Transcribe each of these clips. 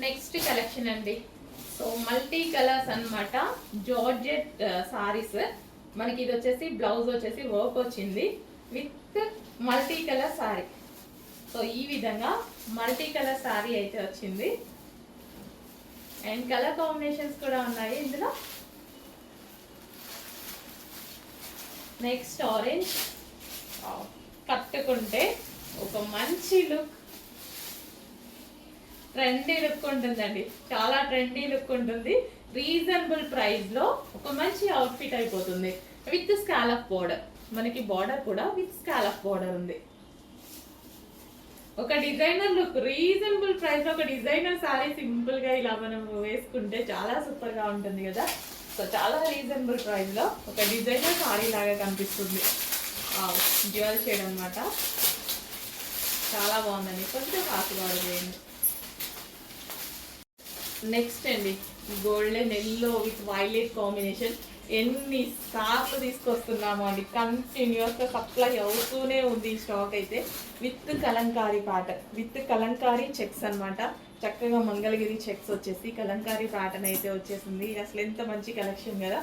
Next collection అండి. So multi colours అన్నమాట. Georgette saris. మనకి ఇది వచ్చేసి బ్లౌజ్ వచ్చేసి వర్క్ వచ్చింది with multi colour sorry. So ఈ విధంగా మల్టీ కలర్ సారీ అయితే వచ్చింది. అండ్ కలర్ కాంబినేషన్స్ కూడా ఉన్నాయి ఇందులో. Next orange. కట్టుకుంటే ఒక మంచి లుక్, ట్రెండీ లుక్ ఉంటుందండి. చాలా ట్రెండీ లుక్ ఉంటుంది. రీజనబుల్ ప్రైస్ లో ఒక మంచి అవుట్ఫిట్ అయిపోతుంది విత్ స్కాలప్ బోర్డర్. మనకి బోర్డర్ కూడా విత్ స్కాలప్ బోర్డర్ ఉంది. ఒక డిజైనర్ లుక్, రీజనబుల్ ప్రైస్ లో ఒక డిజైనర్ సారీ సింపుల్ గా ఇలా మనం వేసుకుంటే చాలా సూపర్ గా ఉంటుంది కదా. సో చాలా రీజనబుల్ ప్రైస్ లో ఒక డిజైనర్ సారీ లాగా కనిపిస్తుంది. డ్యూయల్ షేడ్ అనమాట. చాలా బాగుందండి. కొంచెం ఫాస్ట్గా ఆర్డర్ చేయండి. నెక్స్ట్ అండి, golden yellow with violet combination. ఎన్ని సార్లు తీసుకొస్తున్నాము అండి, కంటిన్యూస్గా సప్లై అవుతూనే ఉంది ఈ స్టాక్ అయితే. With Kalamkari pattern, with Kalamkari checks అనమాట. చక్కగా మంగళగిరి చెక్స్ వచ్చేసి కలంకారీ ప్యాటర్న్ అయితే వచ్చేసింది. అసలు ఎంత మంచి కలెక్షన్ కదా.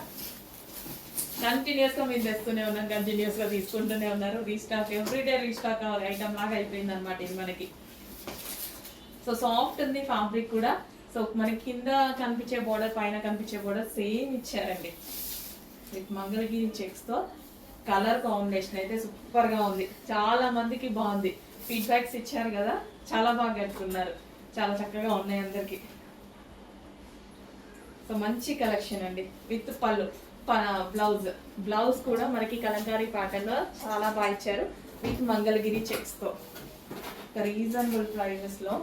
కంటిన్యూస్గా మేము తెస్తూనే ఉన్నాం, కంటిన్యూస్గా తీసుకుంటూనే ఉన్నారు. రీస్టాక్, ఎవ్రీడే రీస్టాక్ ఐటమ్ లాగా అయిపోయింది అనమాట ఇది మనకి. సో సాఫ్ట్ ఉంది ఫ్యాబ్రిక్ కూడా. సో మనకి కింద కనిపించే బోర్డర్, పైన కనిపించే బోర్డర్ సేమ్ ఇచ్చారండి విత్ మంగళగిరి చెక్స్తో. కలర్ కాంబినేషన్ అయితే సూపర్గా ఉంది. చాలా మందికి బాగుంది, ఫీడ్బ్యాక్స్ ఇచ్చారు కదా, చాలా బాగా కట్టుకున్నారు. చాలా చక్కగా ఉన్నాయి అందరికి. సో మంచి కలెక్షన్ అండి. విత్ పళ్ళు, బ్లౌజ్ కూడా మనకి కలంకారీ ప్యాటర్న్ లో చాలా బాగా ఇచ్చారు విత్ మంగళగిరి చెక్స్ తో. రీజనబుల్ ప్రైజెస్ లో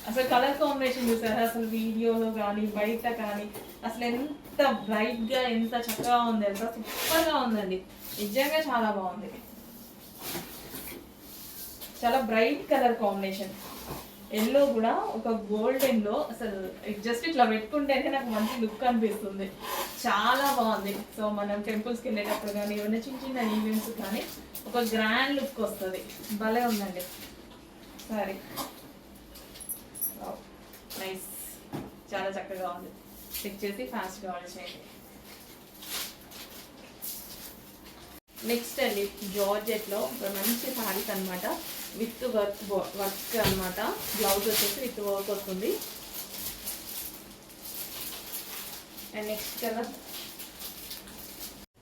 అసలు కలర్ కాంబినేషన్ చూసారా, అసలు వీడియోలో కానీ బయట కానీ అసలు ఎంత బ్రైట్ గా ఎంత చక్కగా ఉంది, ఎంత సూపర్ గా ఉందండి. నిజంగా చాలా బాగుంది. చాలా బ్రైట్ కలర్ కాంబినేషన్. ఎల్లో కూడా ఒక గోల్డెన్ లో, అసలు జస్ట్ ఇట్లా పెట్టుకుంటేనే నాకు మంచి లుక్ అనిపిస్తుంది. చాలా బాగుంది. సో మనం టెంపుల్స్కి వెళ్ళేటప్పుడు కానీ ఏమైనా చిన్న చిన్న ఈవెంట్స్ కానీ ఒక గ్రాండ్ లుక్ వస్తుంది. భలే ఉందండి సారీ. నైస్, చాలా చక్కగా ఉంది. చెక్ చేసి ఫాస్ట్గా ఆర్డర్ చేయండి. నెక్స్ట్ అండి, జార్జెట్లో ఒక మంచి సారీస్ అనమాట విత్ వర్క్ అనమాట. బ్లౌజ్ వచ్చేసి విత్ వర్క్ వస్తుంది. అండ్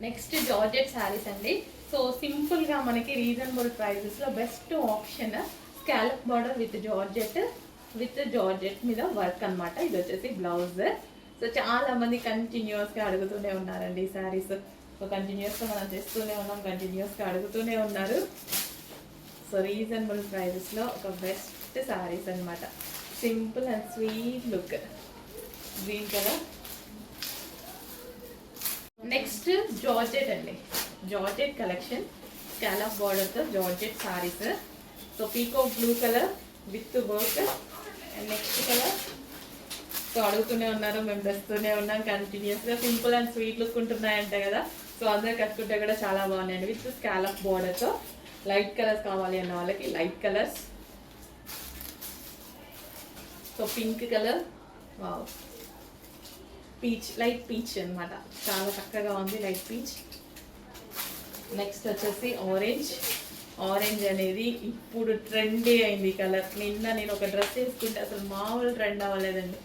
నెక్స్ట్ జార్జెట్ శారీస్ అండి. సో సింపుల్గా మనకి రీజనబుల్ ప్రైజెస్లో best option scallop border with georgette మీద వర్క్ అనమాట. ఇది వచ్చేసి బ్లౌజ్. సో చాలా మంది కంటిన్యూస్గా అడుగుతూనే ఉన్నారండి ఈ శారీస్. సో కంటిన్యూస్గా మనం చేస్తూనే ఉన్నాం, కంటిన్యూస్గా అడుగుతూనే ఉన్నారు. సో రీజనబుల్ ప్రైజెస్లో ఒక బెస్ట్ శారీస్ అనమాట. Simple and sweet look. Green colour. Next georgette అండి. జార్జెట్ కలెక్షన్, స్కాలప్ బార్డర్తో georgette sarees. So peacock blue colour with work. And next colour. So అడుగుతూనే ఉన్నారు, మేము తెస్తూనే ఉన్నాం కంటిన్యూస్గా. సింపుల్ అండ్ స్వీట్ లుక్ ఉంటున్నాయంట కదా. సో అందరు కట్టుకుంటే కూడా చాలా బాగున్నాయండి విత్ స్కాలప్ బార్డర్తో. లైట్ కలర్స్ కావాలి అన్న వాళ్ళకి light colours. So pink colour, peach, light peach అనమాట. చాలా చక్కగా ఉంది, లైట్ పీచ్. నెక్స్ట్ వచ్చేసి ఆరెంజ్. ఆరెంజ్ అనేది ఇప్పుడు ట్రెండీ అయింది కలర్. నిన్న నేను ఒక డ్రెస్ వేసుకుంటే అసలు మామూలు ట్రెండ్ అవ్వలేదండి,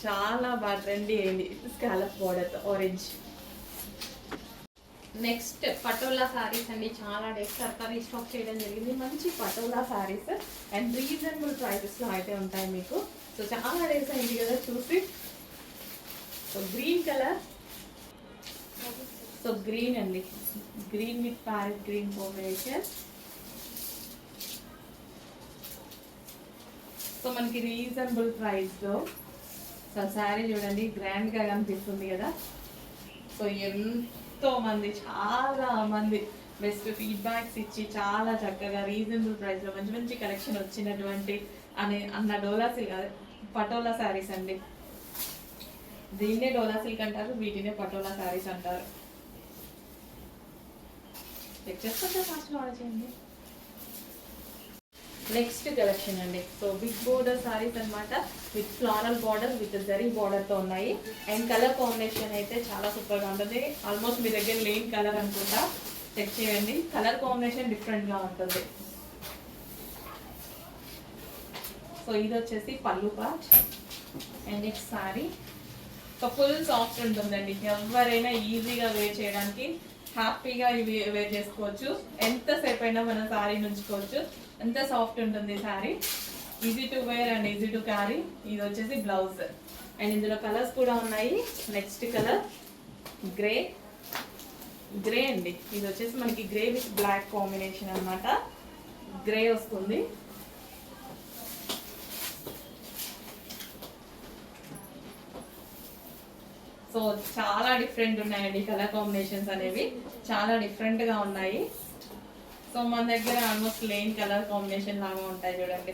చాలా బాగా ట్రెండీ అయింది scallop border orange. Next patola saris అండి. చాలా డేస్ తర్వాత రీస్టాక్ చేయడం జరిగింది. మంచి పటోలా సారీస్ అండ్ రీజనబుల్ ప్రైజెస్లో అయితే ఉంటాయి మీకు. సో చాలా డేస్ అయింది కదా చూసి. So green colour. So green అండి, green with parrot green combination. So మనకి రీజనబుల్ ప్రైస్లో. సో శారీ చూడండి, గ్రాండ్గా కనిపిస్తుంది కదా. సో ఎంతో మంది, చాలా మంది బెస్ట్ ఫీడ్బ్యాక్స్ ఇచ్చి చాలా చక్కగా రీజనబుల్ ప్రైస్లో మంచి మంచి కలెక్షన్ వచ్చినటువంటి అన్న డోలా సిల్క్, పటోలా శారీస్ అండి. దీన్నే డోలా సిల్క్ అంటారు, వీటినే పటోలా శారీస్ అంటారు. చెక్ చేసుకుంటే ఫాస్ట్గా ఆర్డర్ చేయండి. నెక్స్ట్ కలెక్షన్ అండి. సో బిగ్ బోర్డర్ సారీస్ అనమాట, with floral border with zari బార్డర్తో ఉన్నాయి. అండ్ కలర్ కాంబినేషన్ అయితే చాలా సూపర్గా ఉంటుంది. ఆల్మోస్ట్ మీ దగ్గర లేని కలర్ అనుకుంటా, చెక్ చేయండి. కలర్ కాంబినేషన్ డిఫరెంట్గా ఉంటుంది. సో ఇది వచ్చేసి పళ్ళు పార్ట్ అండ్ నెక్స్ట్ సారీ. ఒక ఫుల్ సాఫ్ట్ ఉంటుందండి, ఎవరైనా ఈజీగా వేర్ చేయడానికి హ్యాపీగా ఇవి వేర్ చేసుకోవచ్చు. ఎంతసేపు అయినా మనం సారీ నుంచుకోవచ్చు, ఎంత సాఫ్ట్ ఉంటుంది sari. Easy to wear and easy to carry. ఇది వచ్చేసి బ్లౌజ్ అండ్ ఇందులో కలర్స్ కూడా ఉన్నాయి. నెక్స్ట్ కలర్ గ్రే గ్రే అండి. ఇది వచ్చేసి మనకి గ్రే విత్ బ్లాక్ కాంబినేషన్ అనమాట. గ్రే వస్తుంది. సో చాలా డిఫరెంట్ ఉన్నాయండి కలర్ కాంబినేషన్స్ అనేవి, చాలా డిఫరెంట్గా ఉన్నాయి. సో మన దగ్గర ఆల్మోస్ట్ లేని కలర్ కాంబినేషన్ లాగా ఉంటాయి చూడండి.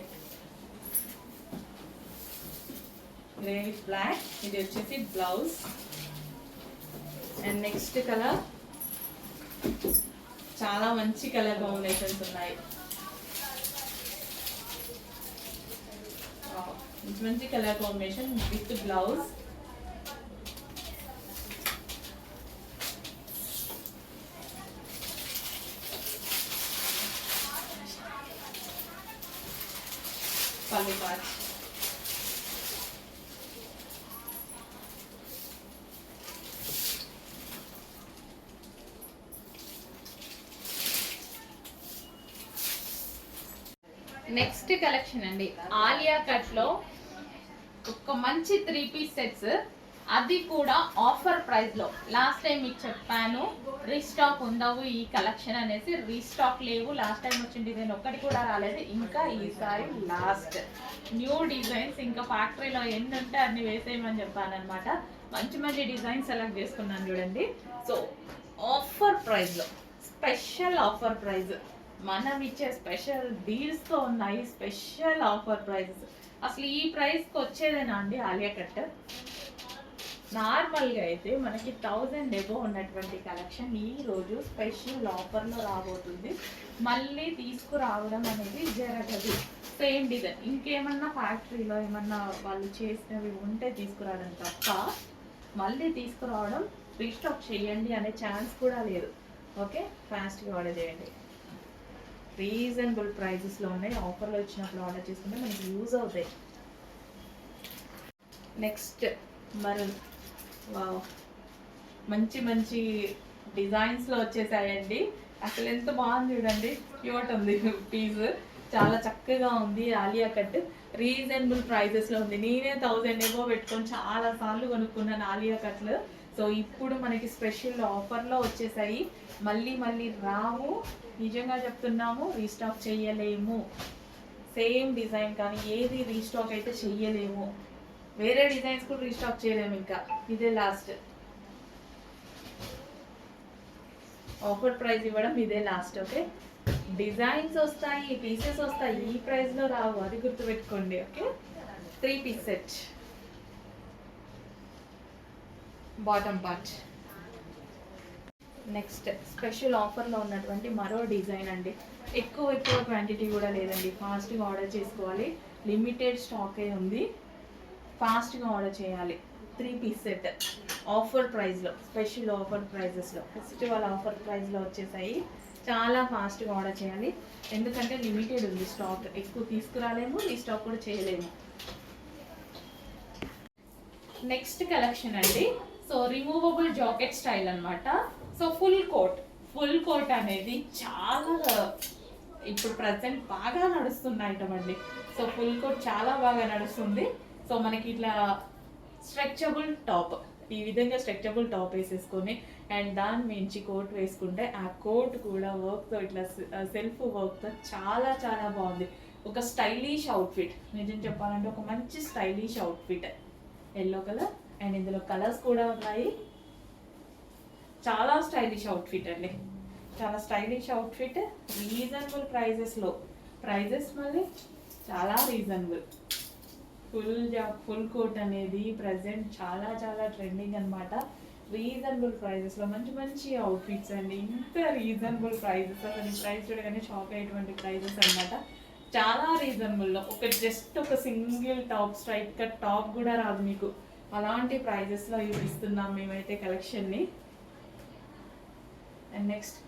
Grey with black. ఇది వచ్చేసి బ్లౌజ్ అండ్ నెక్స్ట్ కలర్. చాలా మంచి కలర్ కాంబినేషన్స్ ఉన్నాయి. మంచి కలర్ కాంబినేషన్ విత్ బ్లౌజ్. పళ్ళు పార్ట్. నెక్స్ట్ కలెక్షన్ అండి, ఆలియా కట్ లో ఒక మంచి 3 పీస్ సెట్స్, అది కూడా ఆఫర్ ప్రైస్ లో. లాస్ట్ టైం మీకు చెప్పాను రీస్టాక్ ఉండవు ఈ కలెక్షన్ అనేసి, రీస్టాక్ లేవు. లాస్ట్ టైం వచ్చిన డిజైన్ ఒక్కటి కూడా రాలేదు. ఇంకా ఈసారి లాస్ట్ న్యూ డిజైన్స్, ఇంకా ఫ్యాక్టరీలో ఎన్ని ఉంటే అన్ని వేసేయమని చెప్పాను అనమాట. మంచి మంచి డిజైన్స్ సెలెక్ట్ చేసుకున్నాను చూడండి. సో ఆఫర్ ప్రైస్లో, స్పెషల్ ఆఫర్ ప్రైస్, మనం ఇచ్చే స్పెషల్ డీల్స్తో ఉన్నాయి. Special offer prices. అసలు ఈ ప్రైస్కి వచ్చేదేనా అండి ఆలియా కట్? నార్మల్గా అయితే మనకి 1000 ఎబో ఉన్నటువంటి కలెక్షన్ ఈరోజు స్పెషల్ ఆఫర్లో రాబోతుంది. మళ్ళీ తీసుకురావడం అనేది జరగదు. సేమ్ డిజైన్ ఇంకేమన్నా ఫ్యాక్టరీలో ఏమన్నా వాళ్ళు చేసినవి ఉంటే తీసుకురావడం తప్ప మళ్ళీ తీసుకురావడం, రీస్టాక్ చేయండి అనే ఛాన్స్ కూడా లేదు. ఓకే, ఫాస్ట్గా ఆర్డర్ చేయండి. రీజనబుల్ ప్రైజెస్లో ఉన్నాయి. ఆఫర్లో ఇచ్చినప్పుడు ఆర్డర్ చేసుకుంటే మనకి యూజ్ అవుతాయి. Next maroon. వావ్, మంచి మంచి డిజైన్స్లో వచ్చేసాయండి. అసలు ఎంత బాగుంది చూడండి, క్యూట్ ఉంది పీస్, చాలా చక్కగా ఉంది. ఆలియా కట్ రీజనబుల్ ప్రైజెస్లో ఉంది. నేనే 1000 ఎబో పెట్టుకొని చాలా సార్లు కొనుక్కున్నాను ఆలియా కట్లు. సో ఇప్పుడు మనకి స్పెషల్ ఆఫర్లో వచ్చేసాయి. మళ్ళీ మళ్ళీ రావు, నిజంగా చెప్తున్నాము. రీస్టాక్ చేయలేము. సేమ్ డిజైన్ కానీ ఏది రీస్టాక్ అయితే చెయ్యలేము. వేరే డిజైన్స్ కూడా రీస్టాక్ చేయలేము. ఇంకా ఇదే లాస్ట్ ఆఫర్ ప్రైస్ ఇవ్వడం, ఇదే లాస్ట్. ఓకే, డిజైన్స్ వస్తాయి, పీసెస్ వస్తాయి, ఈ ప్రైస్లో రావు, అది గుర్తుపెట్టుకోండి. Okay, 3 piece set, bottom part. Next special ఆఫర్లో ఉన్నటువంటి మరో డిజైన్ అండి. ఎక్కువ క్వాంటిటీ కూడా లేదండి, ఫాస్ట్గా ఆర్డర్ చేసుకోవాలి. లిమిటెడ్ స్టాకే ఉంది, ఫాస్ట్గా ఆర్డర్ చేయాలి. 3 పీస్ సెట్ ఆఫర్ ప్రైస్లో, స్పెషల్ ఆఫర్ ప్రైజెస్లో, ఫెస్టివల్ ఆఫర్ ప్రైస్లో వచ్చేసాయి. చాలా ఫాస్ట్గా ఆర్డర్ చేయాలి, ఎందుకంటే లిమిటెడ్ ఉంది స్టాక్. ఎక్కువ తీసుకురాలేము, ఈ స్టాక్ కూడా చేయలేము. నెక్స్ట్ కలెక్షన్ అండి. సో రిమూవబుల్ జాకెట్ స్టైల్ అనమాట. సో ఫుల్ కోట్ అనేది చాలా ఇప్పుడు ప్రజెంట్ బాగా నడుస్తున్న ఐటమ్ అండి. సో ఫుల్ కోట్ చాలా బాగా నడుస్తుంది. సో మనకి ఇట్లా స్ట్రెచబుల్ టాప్, ఈ విధంగా స్ట్రెచబుల్ టాప్ వేసేసుకొని అండ్ దాని మించి కోట్ వేసుకుంటే ఆ కోట్ కూడా వర్క్తో, ఇట్లా సెల్ఫ్ వర్క్తో చాలా చాలా బాగుంది. ఒక స్టైలిష్ అవుట్ఫిట్, నిజం చెప్పాలంటే ఒక మంచి stylish outfit. Yellow colour and ఇందులో కలర్స్ కూడా ఉన్నాయి. చాలా స్టైలిష్ అవుట్ఫిట్ అండి, చాలా స్టైలిష్ అవుట్ఫిట్. రీజనబుల్ ప్రైజెస్లో, ప్రైజెస్ మళ్ళీ చాలా రీజనబుల్. ఫుల్ కోట్ అనేది ప్రజెంట్ చాలా చాలా ట్రెండింగ్ అనమాట. రీజనబుల్ ప్రైజెస్లో మంచి మంచి అవుట్ఫిట్స్ అండి. ఇంత రీజనబుల్ ప్రైజెస్, అసలు ఈ ప్రైస్ చూడగానే షాక్ అయ్యేటువంటి ప్రైజెస్ అనమాట. చాలా రీజనబుల్లో ఒక జస్ట్ ఒక single top straight cut top కూడా రాదు మీకు. అలాంటి ప్రైజెస్లో ఇస్తున్నాం మేమైతే కలెక్షన్ని. అండ్ నెక్స్ట్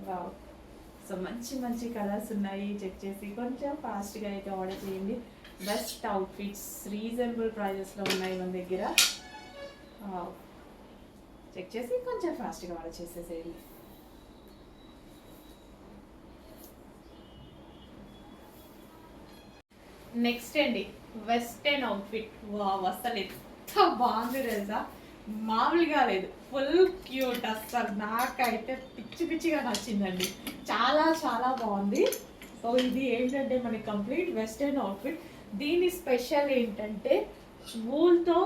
వావ్, సో మంచి మంచి కలర్స్ ఉన్నాయి. చెక్ చేసి కొంచెం ఫాస్ట్గా అయితే ఆర్డర్ చేయండి. బెస్ట్ అవుట్ఫిట్స్ రీజనబుల్ ప్రైజెస్లో ఉన్నాయి మన దగ్గర. చెక్ చేసి కొంచెం ఫాస్ట్గా ఆర్డర్ చేసేసేయండి. నెక్స్ట్ అండి వెస్టర్న్ అవుట్ఫిట్. వావ్, అసలు ఎంత బాగుంది తెలుసా, మామూలుగా లేదు. ఫుల్ క్యూట్, అసలు నాకైతే పిచ్చి పిచ్చిగా నచ్చిందండి. చాలా చాలా బాగుంది. సో ఇది ఏంటంటే మనకి కంప్లీట్ వెస్టర్న్ అవుట్ఫిట్. దీని స్పెషల్ ఏంటంటే వూల్తో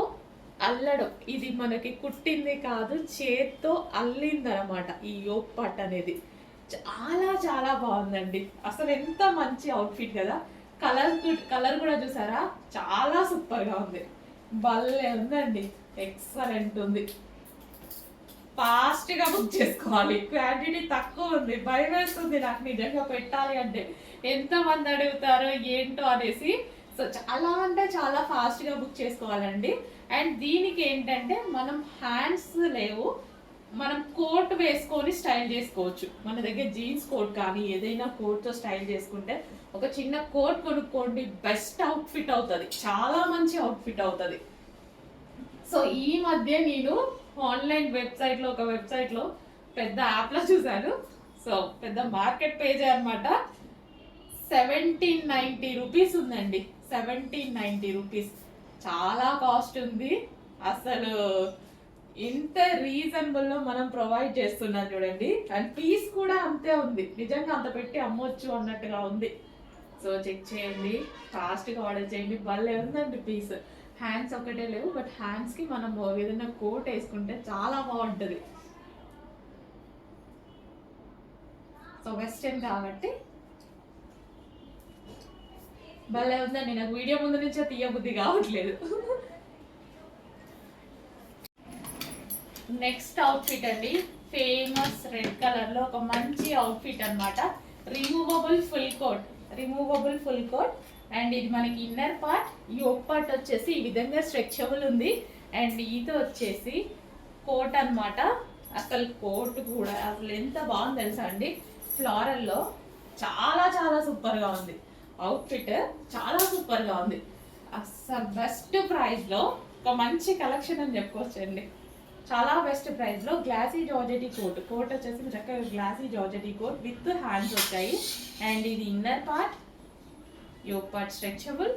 అల్లడం. ఇది మనకి కుట్టింది కాదు, చేత్తో అల్లింది అనమాట ఈ యోక్ పార్ట్ అనేది. చాలా చాలా బాగుందండి. అసలు ఎంత మంచి అవుట్ఫిట్ కదా. కలర్ కూడా చూసారా, చాలా సూపర్గా ఉంది. భలే ఉందండి, ఎక్సలెంట్ ఉంది. ఫాస్ట్గా బుక్ చేసుకోవాలి, క్వాంటిటీ తక్కువ ఉంది. భయం వేస్తుంది నాకు నిజంగా పెట్టాలి అంటే, ఎంతమంది అడుగుతారో ఏంటో అనేసి. సో చాలా అంటే చాలా ఫాస్ట్గా బుక్ చేసుకోవాలండి. అండ్ దీనికి ఏంటంటే మనం హ్యాండ్స్ లేవు, మనం కోట్ వేసుకొని స్టైల్ చేసుకోవచ్చు. మన దగ్గర జీన్స్ కోట్ కానీ ఏదైనా కోట్తో స్టైల్ చేసుకుంటే, ఒక చిన్న కోట్ కొనుక్కోండి, బెస్ట్ అవుట్ఫిట్ అవుతుంది, చాలా మంచి అవుట్ఫిట్ అవుతుంది. సో ఈ మధ్య నేను ఆన్లైన్ వెబ్సైట్లో ఒక వెబ్సైట్లో పెద్ద యాప్లో చూశాను. సో పెద్ద మార్కెట్ పేజ్ అనమాట. 1790 రూపీస్ ఉందండి. 1790 రూపీస్ చాలా కాస్ట్ ఉంది. అసలు ఇంత రీజనబుల్లో మనం ప్రొవైడ్ చేస్తున్నాం చూడండి. అండ్ పీస్ కూడా అంతే ఉంది, నిజంగా అంత పెట్టి అమ్మొచ్చు అన్నట్టుగా ఉంది. సో చెక్ చేయండి, ఫాస్ట్గా ఆర్డర్ చేయండి. భలే ఉందండి పీస్. హ్యాండ్స్ ఒకటే లేవు, బట్ హ్యాండ్స్కి మనం ఏదైనా కోట్ వేసుకుంటే చాలా బాగుంటుంది. సో వెస్టర్న్ కాబట్టి భలే ఉందండి. నాకు వీడియో ముందు నుంచే తీయబుద్ధి కావట్లేదు. నెక్స్ట్ అవుట్ఫిట్ అండి, ఫేమస్ రెడ్ కలర్లో ఒక మంచి అవుట్ఫిట్ అనమాట. Removable full coat. అండ్ ఇది మనకి ఇన్నర్ పార్ట్, యోక్ పార్ట్ వచ్చేసి ఈ విధంగా స్ట్రెచబుల్ ఉంది. అండ్ ఇది వచ్చేసి కోట్ అనమాట. అసలు కోట్ కూడా అసలు ఎంత బాగుంది తెలుసా అండి, ఫ్లోరల్లో చాలా చాలా సూపర్గా ఉంది. అవుట్ఫిట్ చాలా సూపర్గా ఉంది. అసలు బెస్ట్ ప్రైస్లో ఒక మంచి కలెక్షన్ అని చెప్పుకోవచ్చండి. చాలా బెస్ట్ ప్రైస్లో గ్లాసీ జార్జెటీ కోట్ వచ్చేసి చక్కగా glossy georgette coat with hands వచ్చాయి. అండ్ ఇది inner part, yoke part stretchable,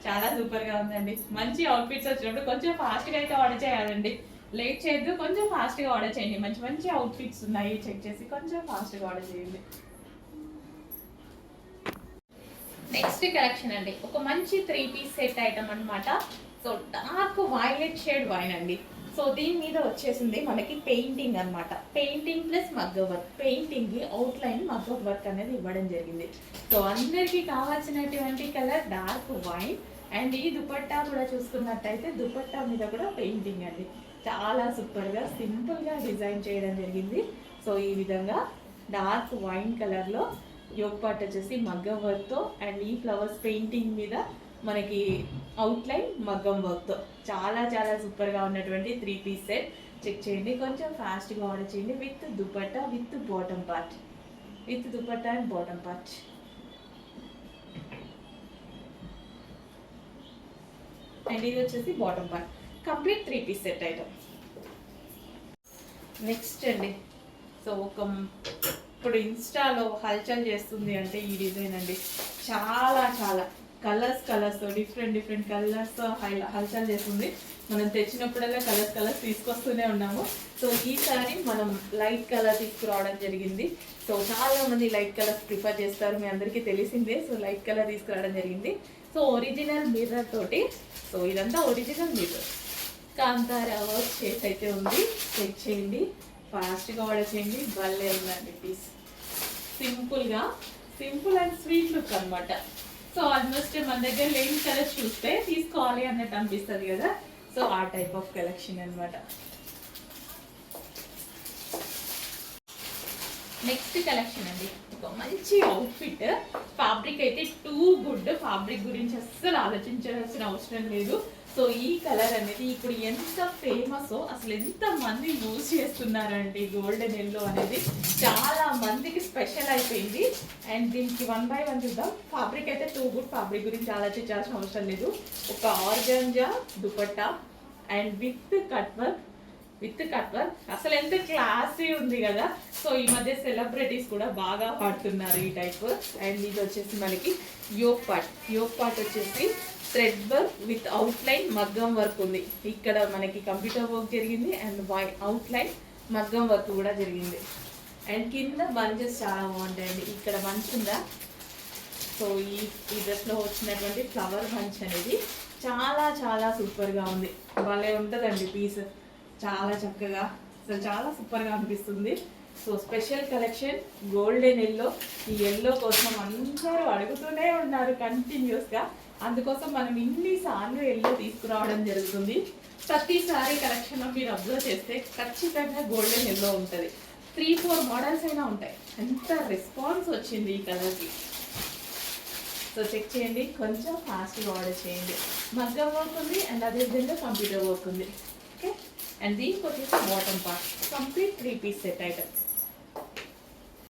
చాలా సూపర్గా ఉందండి. మంచి అవుట్ఫిట్స్ వచ్చినప్పుడు కొంచెం ఫాస్ట్గా అయితే ఆర్డర్ చేయాలండి, లేట్ చేయొద్దు, కొంచెం ఫాస్ట్గా ఆర్డర్ చేయండి. మంచి మంచి అవుట్ఫిట్స్ ఉన్నాయి, చెక్ చేసి కొంచెం ఫాస్ట్గా ఆర్డర్ చేయండి. నెక్స్ట్ కలెక్షన్ అండి, ఒక మంచి 3 పీస్ సెట్ ఐటమ్ అనమాట. So dark violet shade wine అండి. సో దీని మీద వచ్చేసింది మనకి పెయింటింగ్ అనమాట. పెయింటింగ్ ప్లస్ మగ్గ వర్క్. పెయింటింగ్కి అవుట్లైన్ మగ్గ వర్క్ అనేది ఇవ్వడం జరిగింది. సో అందరికీ కావాల్సినటువంటి కలర్ డార్క్ వైన్. అండ్ ఈ దుపట్టా కూడా చూసుకున్నట్టయితే దుపట్టా మీద కూడా పెయింటింగ్ అండి. చాలా సూపర్గా సింపుల్గా డిజైన్ చేయడం జరిగింది. సో ఈ విధంగా డార్క్ వైన్ కలర్లో యోక్ పార్ట్ వచ్చేసి మగ్గం వర్క్తో, అండ్ ఈ ఫ్లవర్స్ పెయింటింగ్ మీద మనకి అవుట్లైన్ మగ్గం వర్క్తో చాలా చాలా సూపర్గా ఉన్నటువంటి 3 పీస్ సెట్. చెక్ చేయండి, కొంచెం ఫాస్ట్గా ఆర్డర్ చేయండి. With dupatta, with bottom part, with dupatta and bottom part. And ఇది వచ్చేసి bottom part. Complete 3 piece set item. Next అండి, సో ఇప్పుడు ఇన్స్టాలో హల్చల్ చేస్తుంది అంటే ఈ డిజైన్ అండి. చాలా చాలా కలర్స్ డిఫరెంట్ కలర్స్ హల్చల్ చేస్తుంది. మనం తెచ్చినప్పుడల్లా కలర్స్ తీసుకొస్తూనే ఉన్నాము. సో ఈసారి మనం లైట్ కలర్ తీసుకురావడం జరిగింది. సో చాలా మంది లైట్ కలర్స్ ప్రిఫర్ చేస్తారు, మీ అందరికీ తెలిసిందే. సో లైట్ కలర్ తీసుకురావడం జరిగింది. సో ఒరిజినల్ మిర్రర్ తోటి. సో ఇదంతా ఒరిజినల్ మిర్రర్, కాంతారా వర్క్ చేసి అయితే ఉంది. చెక్ చేయండి, ఫాస్ట్గా ఆర్డర్ చేయండి. భలే ఉందండి piece. Simple and sweet look అనమాట. సో ఆల్మోస్ట్ మన దగ్గర లేని కలర్స్ చూస్తే తీసుకోవాలి అన్నట్టు అనిపిస్తుంది కదా. సో ఆ టైప్ ఆఫ్ కలెక్షన్ అనమాట. నెక్స్ట్ కలెక్షన్ అండి, ఒక మంచి అవుట్ఫిట్. ఫ్యాబ్రిక్ అయితే టూ గుడ్. ఫ్యాబ్రిక్ గురించి అస్సలు ఆలోచించాల్సిన అవసరం లేదు. సో ఈ కలర్ అనేది ఇప్పుడు ఎంత ఫేమస్, అసలు ఎంత మంది యూజ్ చేస్తున్నారండి. గోల్డెన్ ఎల్లో అనేది చాలా మందికి స్పెషల్ అయిపోయింది. అండ్ దీనికి 1 by 1 చూద్దాం. ఫ్యాబ్రిక్ అయితే టూ గుడ్. ఫ్యాబ్రిక్ గురించి ఆలోచించాల్సిన అవసరం లేదు. ఒక organza dupatta and with cut work అసలు ఎంత క్లాసీ ఉంది కదా. సో ఈ మధ్య సెలబ్రిటీస్ కూడా బాగా వాడుతున్నారు ఈ టైప్. అండ్ ఇది వచ్చేసి మనకి యోక్ పార్ట్ వచ్చేసి థ్రెడ్ వర్క్ విత్ అవుట్లైన్ మగ్గం వర్క్ ఉంది. ఇక్కడ మనకి కంప్యూటర్ వర్క్ జరిగింది అండ్ అవుట్లైన్ మగ్గం వర్క్ కూడా జరిగింది. అండ్ కింద బంచెస్ చాలా బాగుంటాయండి. ఇక్కడ బంచ్ ఉందా, సో ఈ డ్రెస్లో వచ్చినటువంటి ఫ్లవర్ బంచ్ అనేది చాలా చాలా సూపర్గా ఉంది. భలే ఉంటుందండి పీస్, చాలా చక్కగా, అసలు చాలా సూపర్గా అనిపిస్తుంది. So special collection golden yellow. ఈ ఎల్లో కోసం అందరూ అడుగుతూనే ఉన్నారు కంటిన్యూస్గా. అందుకోసం మనం ఇన్నిసార్లు ఎల్లో తీసుకురావడం జరుగుతుంది. ప్రతిసారి కలెక్షన్లో మీరు అబ్జర్వ్ చేస్తే ఖచ్చితంగా గోల్డెన్ ఎల్లో ఉంటుంది. 3-4 మోడల్స్ అయినా ఉంటాయి. ఎంత రెస్పాన్స్ వచ్చింది ఈ కలర్కి. సో చెక్ చేయండి, కొంచెం ఫాస్ట్గా ఆర్డర్ చేయండి. మగ్గం వర్క్ ఉంది అండ్ అదే విధంగా కంప్యూటర్ వర్క్ ఉంది. ఓకే, అండ్ దీనికి వచ్చేసి bottom part complete 3 piece set item.